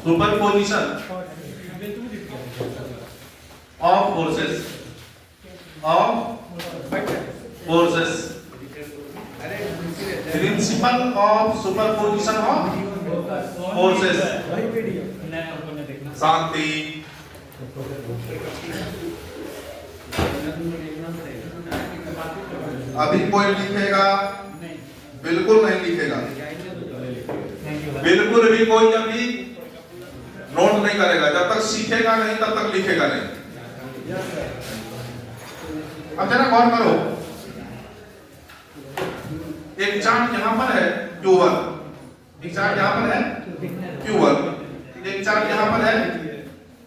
Superposition of forces principle of superposition of forces. शांति। अभी कोई लिखेगा? बिल्कुल नहीं लिखेगा, बिल्कुल भी कोई अभी नोट नहीं करेगा। जब तक सीखेगा नहीं तब तक लिखेगा नहीं। अब जरा गौर करो, एक चार्ट यहां पर है Q1, एक चार्ट यहां पर है Q1, एक चार्ट यहां पर है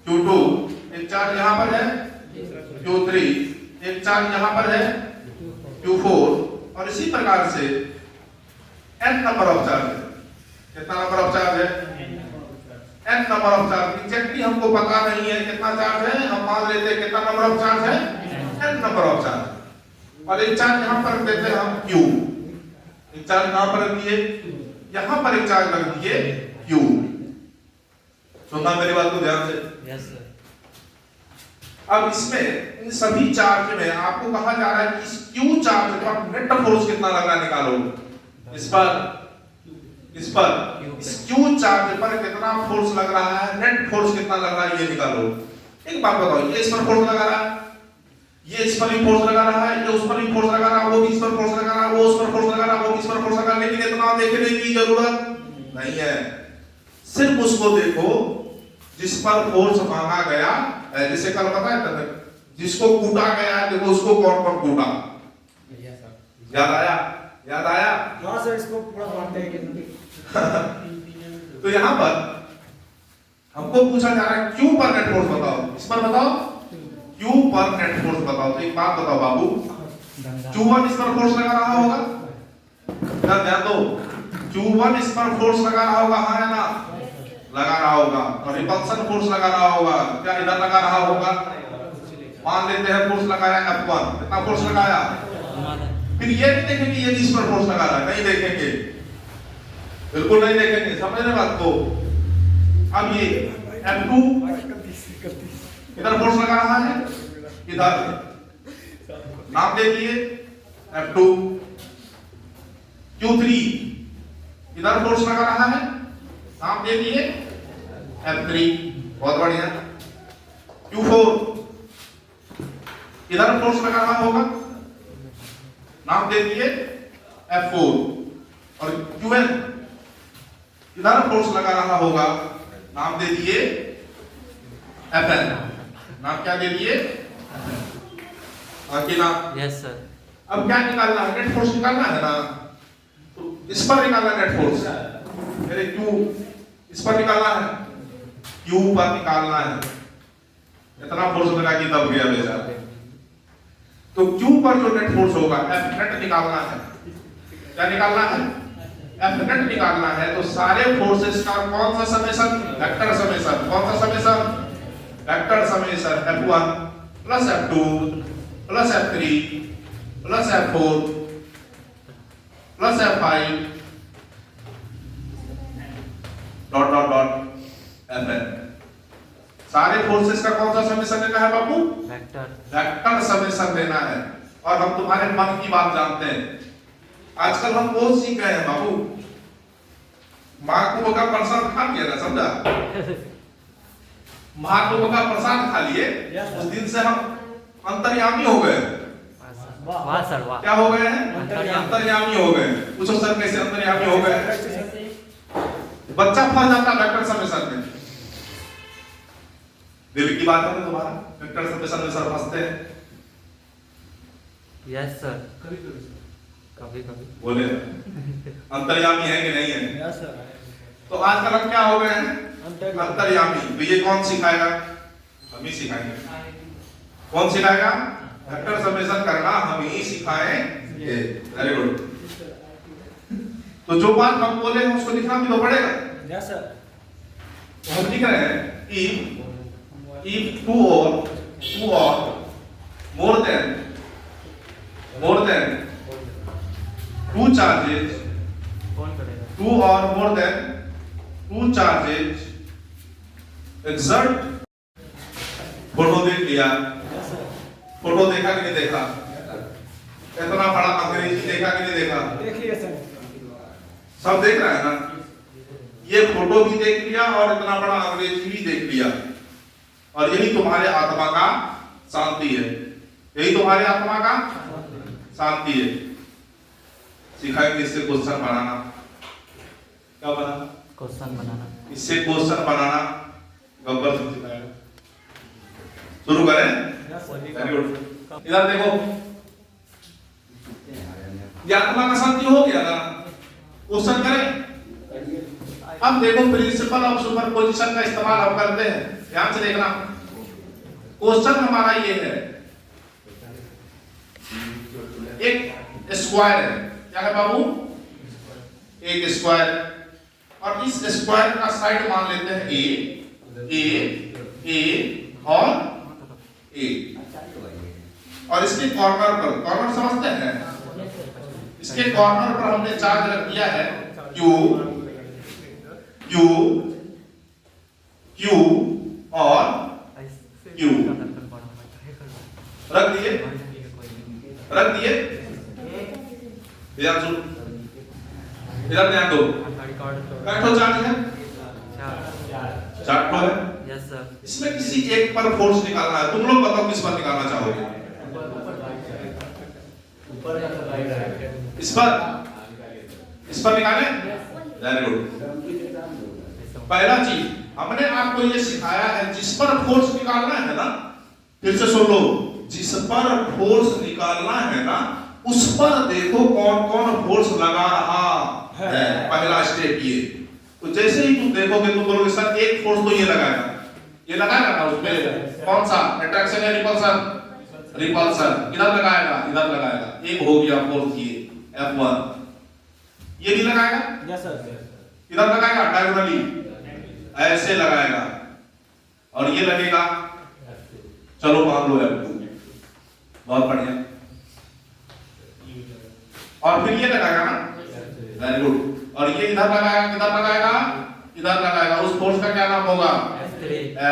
Q2, एक चार्ट यहां पर है Q3, एक चार्ट यहां पर है Q4, और इसी प्रकार से n नंबर ऑफ चार्ज है। कितना नंबर ऑफ चार्ज है? n number of charge. Exactly हमको पता नहीं है कितना चार्ज है, हम मान लेते हैं कितना नंबर ऑफ चार्ज है, n नंबर ऑफ चार्ज। और एक चार्ज यहां पर देते हैं हम Q, एक चार्ज यहां पर रख दिए, यहां पर एक चार्ज रख दिए Q। सुनना मेरी बात को ध्यान से। Yes sir. अब इसमें इन सभी चार्ज में आपको कहा जा रहा है कि इस Q चार्ज पर नेट फोर्स कितना लगा निकालो। इस Q चार्ज पर कितना फोर्स लग रहा है, नेट फोर्स कितना लग रहा है ये निकालो। एक बात बताओ, ये इस पर फोर्स लगा रहा है, ये इस पर भी फोर्स लगा रहा है, ये उस पर भी फोर्स लगा रहा है, वो भी इस पर फोर्स लगा रहा है, वो उस पर फोर्स लगा रहा है, वो भी इस पर फोर्स लगा रहा है, लेकिन इतना देखने की जरूरत नहीं है। सिर्फ उसको देखो जिस पर फोर्स मांगा गया। जैसे कल पता है जिसको कूटा गया है, देखो उसको कौन कौन कूटा। याद आया? याद आया? हाँ सर, इसको पूरा मानते हैं कि तो यहाँ पर हमको पूछा जा रहा है Q पर नेट फोर्स बताओ। इस पर बताओ Q पर नेट फोर्स बताओ। तो एक बात बताओ बाबू, Q1 इस पर फोर्स लगा रहा होगा, ध्यान दो, Q1 इस पर फोर्स लगा रहा होगा, हाँ या ना? लगा रहा होगा। और रिपल्सन फोर्स लगा रहा होगा, क्या इधर लगा रहा होगा? मान लेते हैं फोर्स लगाया F1, कितना फोर्स लगाया? फिर ये नहीं देखेंगे ये इस पर फोर्स लगा रहा है, नहीं देखेंगे, बिल्कुल नहीं देखेंगे। समझ रहे बात को? अब ये F2 इधर फोर्स लगा रहा है, इधर नाम दे दिए F2। Q3 इधर फोर्स लगा रहा है, नाम दे दिए F3। बहुत बढ़िया। Q4 इधर फोर्स लगा रहा होगा, नाम दे दिए F4। और Qn इधर फोर्स लगा रहा होगा, नाम दे दिए Fn। नाम क्या दे दिए? बाकी नाम। Yes sir. अब क्या निकालना है? नेट फोर्स निकालना है ना। तो इस पर निकालना नेट फोर्स, मेरे Q इस पर निकालना है, Q पर निकालना है। इतना फोर्स लगा कि दब गया बेचारा। तो Q पर जो नेट फोर्स होगा F नेट निकालना है। क्या निकालना है? F नेट निकालना है। तो सारे फोर्सेस का कौन सा समेशन? Vector summation. कौन सा summation? Vector summation. F1 plus F2 plus F3 plus F4 plus F5 dot dot dot Fn। सारे फोर्सेस का कौन सा समेशन लेना है बाबू? वेक्टर समेशन लेना है। और हम तुम्हारे मन की बात जानते हैं। आजकल हम वो सीख रहे हैं बाबू, मार्को का प्रसाद खा लिया ना, समझा? मार्को का प्रसाद खा लिए, उस दिन से हम अंतर्यामी हो गए। वाह सर वाह। क्या हो गए हैं? अंतर्यामी हो गए। पूछो सर कैसे अंतर्यामी हो गए? बच्चा फंस जाता वेक्टर समेशन में। दिल की बात है तुम्हारा, वेक्टर समेशन में सर फंसते हैं। Yes sir. कभी कभी बोले अंतर्यामी है कि नहीं है? Yes sir. तो आजकल हम क्या हो गए हैं? अंतर्यामी। तो ये कौन सिखाएगा? हम ही सिखाएंगे। कौन सिखाएगा? वेक्टर समेशन करना हम ही सिखाएंगे। Very good. तो जो बात हम बोले हैं उसको लिखना भी तो पड़ेगा। Yes sir. तो हम लिख रहे हैं if two or more than two charges, कौन करेगा? two or more than two charges exert. Photo देख लिया, फोटो देखा कि नहीं देखा? इतना बड़ा अंग्रेजी देखा कि नहीं देखा? देख लिया सर। सब देख रहा है ना? ये फोटो भी देख लिया और इतना बड़ा अंग्रेजी भी देख लिया, और यही तुम्हारे आत्मा का शांति है, यही तुम्हारे आत्मा का शांति है। सिखाएंगे इससे क्वेश्चन बनाना। क्या बना? क्वेश्चन बनाना। इससे क्वेश्चन बनाना गब्बर से सिखाएगा। शुरू करें? Very good. इधर देखो, ये आत्मा का शांति हो गया ना? क्वेश्चन करें। अब देखो, प्रिंसिपल ऑफ सुपरपोजिशन का इस्तेमाल हम करते हैं, ध्यान से देखना। क्वेश्चन हमारा ये है, एक स्क्वायर है, क्या है बाबू? एक स्क्वायर, और इस स्क्वायर का साइड मान लेते हैं ए और ए, और इसके कॉर्नर पर, कॉर्नर समझते हैं, इसके कॉर्नर पर हमने चार्ज रख दिया है क्यू और क्यू। रख दिए? इधर ध्यान दो। कैसा चार्ज है? चार्ज है। Yes sir. इसमें किसी एक पर फोर्स निकालना है, तुम लोग बताओ किस पर निकालना चाहोगे? इस पर निकालें? Very good. पहला चीज हमने आपको ये सिखाया है, जिस पर फोर्स निकालना है ना, फिर से सुन लो, जिस पर फोर्स निकालना है ना, उस पर देखो कौन कौन फोर्स लगा रहा है। पहला स्टेप ये। तो जैसे ही तुम देखोगे, तुम बोलोगे सर एक फोर्स तो ये लगाएगा, ये लगाएगा ना उसमें, कौन सा? अट्रैक्शन या रिपल्सन? रिपल्सन। इधर लगाएगा, एक हो गया फोर्स ये F1। ये भी लगाएगा? Yes sir. इधर लगाएगा डायगोनली, ऐसे लगाएगा, और ये लगेगा, चलो मान लो F2। बहुत बढ़िया। और फिर ये लगाएगा ना, वेरी गुड, और ये इधर लगाएगा, किधर लगाएगा? इधर लगाएगा। उस फोर्स का क्या नाम होगा?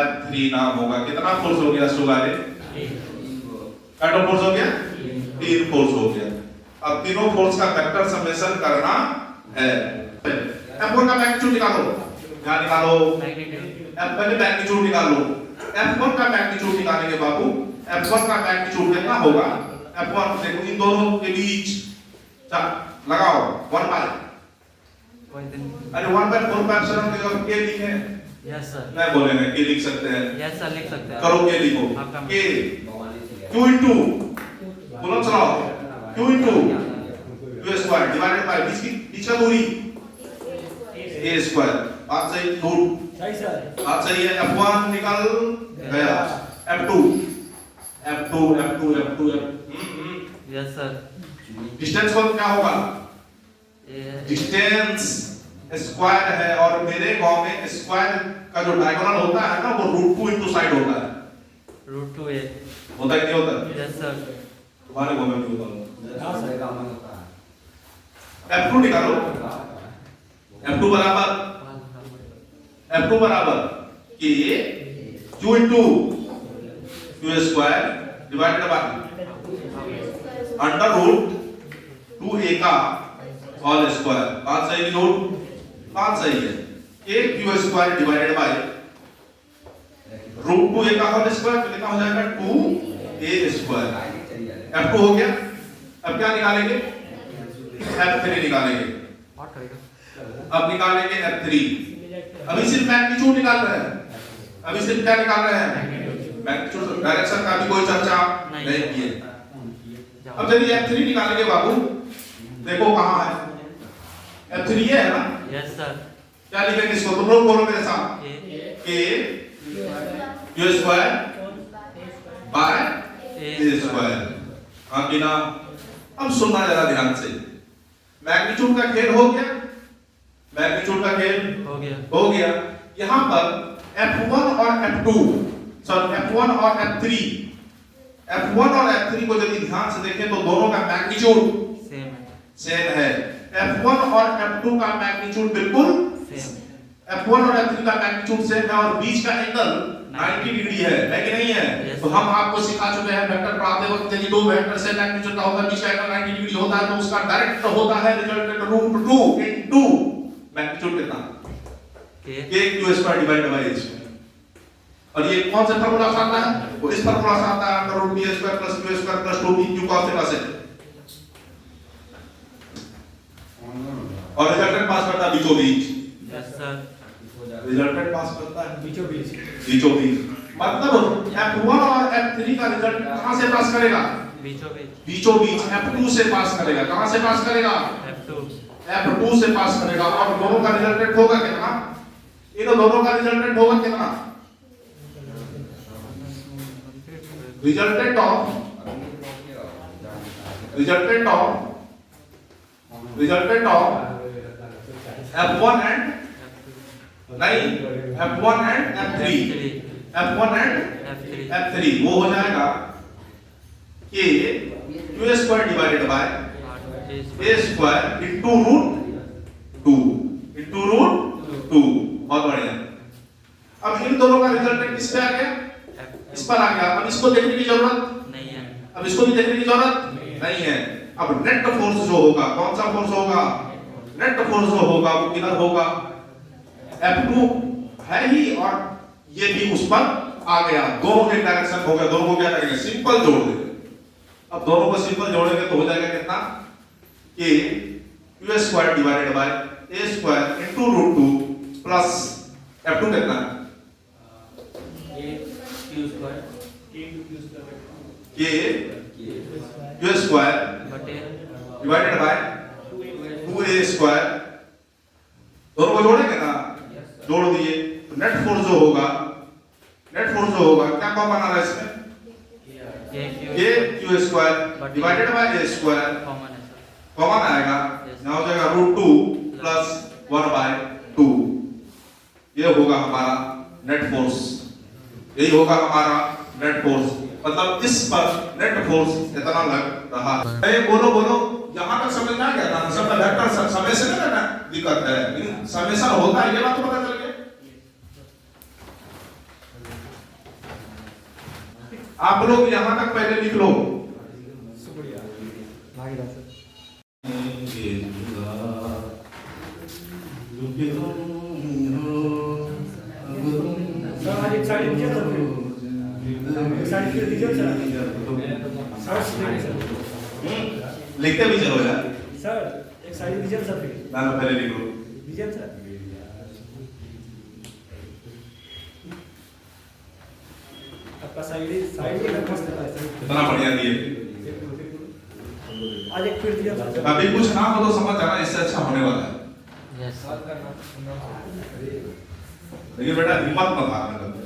F3 नाम होगा। कितना फोर्स हो गया सुगारे? क्या फोर्स हो गया? 3 फोर्स हो गया। अब तीनों फोर्स का वेक्टर समेशन करना है। F1 का मैग्नीट्यूड निकालो। क्या निकालो? पहले मैग्नीट्यूड निकालो। F1 का मैग्नीट्यूड निकालेंगे बाबू। F1 का मैग्नीट्यूड कितना होगा? F1 देखो, इन दोनों के बीच लगाओ 1 बाय, अरे 1/4 के के लिखे? Yes sir. नहीं बोलेंगे, के लिख सकते हैं। यस सर, लिख सकते हैं। करो, के लिखो। के q इनटू, बोलो चलाओ, q into q square divided by बीच का दूरी a स्क्वायर। बात सही? झूठ? सही सर। बात सही है। F1 निकल गया, F2 यस सर। डिस्टेंस को क्या होगा? डिस्टेंस स्क्वायर है, और मेरे गांव में स्क्वायर का जो डायगोनल होता है ना, वो √2 इनटू साइड होता है। √2 है। होता है कि नहीं होता? Yes sir. तुम्हारे गांव में नहीं होता। F2 निकालो। F2 बराबर कि q into q square divided bye √2a का होल स्क्वायर। बात सही कि झूठ? बात सही है। a q square divided bye √2a का होल स्क्वायर, तो कितना हो जाएगा? 2a square. F2 हो गया। अब क्या निकालेंगे? F3 निकालेंगे। अब निकालेंगे F3। अभी सिर्फ मैग्नीट्यूड निकाल रहे हैं, अभी सिर्फ क्या निकाल रहे हैं? मैग्नीट्यूड। डायरेक्शन का भी कोई चर्चा नहीं किए। अब चलिए F3 निकालेंगे बाबू। देखो कहां है? F3 ये है ना? Yes sir. क्या लिखेंगे इसको? तुम लोग बोलो मेरे साथ। k q square by a square. हाँ कि ना? अब सुनना जरा ध्यान से। मैग्नीट्यूड का खेल हो गया, मैग्नीट्यूड का खेल हो गया। यहां पर F1 और F2, सॉरी F1 और F3, F1 और F3 को यदि ध्यान से देखें तो दोनों का मैग्नीट्यूड सेम है। F1 और F2 का मैग्नीट्यूड बिल्कुल F1 और F3 का मैग्नीट्यूड सेम है और बीच का एंगल 90 डिग्री है कि नहीं है? Yes. तो हम आपको सिखा चुके हैं वेक्टर पढ़ाते वक्त यदि दो वेक्टर से मैग्नीट्यूड का होगा बीच का एंगल 90 डिग्री होता है तो उसका डायरेक्ट होता है रिजल्टेंट रूट 2 इनटू मैग्नीट्यूड कितना? K k q² divided bye h। और ये कौन सा फार्मूला से आता है? वो इस फार्मूला से आता है under root b² plus q² plus 2pq cos theta से। और रिजल्टेंट पास करता है बीचों बीच। यस सर रिजल्टेंट पास करता है बीचों बीच बीचों बीच। मतलब F1 और F3 का रिजल्ट कहां से पास करेगा? बीचों बीच बीचों बीच F2 से पास करेगा। कहां से पास करेगा? F2 से पास करेगा। और दोनों का रिजल्टेंट होगा कितना? इन दोनों का रिजल्टेंट होगा कितना? रिजल्टेंट ऑफ F1 एंड नहीं F1 and F1 and F3 वो हो जाएगा k q² divided by a² into root 2 बहुत बढ़िया। अब इन दोनों का रिजल्टेंट किस पे आ गया? इस पर आ गया। अब इसको देखने की जरूरत नहीं है। अब इसको भी देखने की जरूरत नहीं है। अब नेट फोर्स जो होगा कौन सा फोर्स होगा? नेट फोर्स जो होगा वो किधर होगा? F2 है ही और ये भी उस पर आ गया। दोनों के डायरेक्शन हो गया। दोनों को क्या करेंगे? सिंपल जोड़ देंगे। अब दोनों को सिंपल जोड़ेंगे तो हो जाएगा कितना? k q² divided by a² into root 2 plus F2 कितना? k q² divided by 2a²। दोनों को जोड़ेंगे ना? जोड़ दिए तो नेट फोर्स जो होगा क्या कॉमन आ रहा है इसमें? k q² divided by a² common है सर। कॉमन आएगा। यहाँ हो जाएगा रूट 2 प्लस 1/2। ये होगा हमारा नेट फोर्स। यही होगा हमारा नेट फोर्स। मतलब इस पर नेट फोर्स इतना लग रहा है। बोलो यहाँ तक समझ में आ गया था? सब वेक्टर समय से ना दिक्कत है लेकिन समेशन होता है ये बात तो पता चल गया। आप लोग यहाँ तक पहले लिख लो। शुक्रिया भागीदार सर। आज एक साड़ी दीजिए सर। एक साड़ी फिर दीजिए सर। लिखते भी चलो यार। सर एक साड़ी दीजिए सर फिर। ना पहले लिख लो। दीजिए सर। आपका साइड मस्त है सर। इतना बढ़िया दिए। आज एक फिर दीजिए सर। अभी कुछ ना हो तो समझ जाना इससे अच्छा होने वाला है। यस लेकिन बेटा हिम्मत मत हारने दो।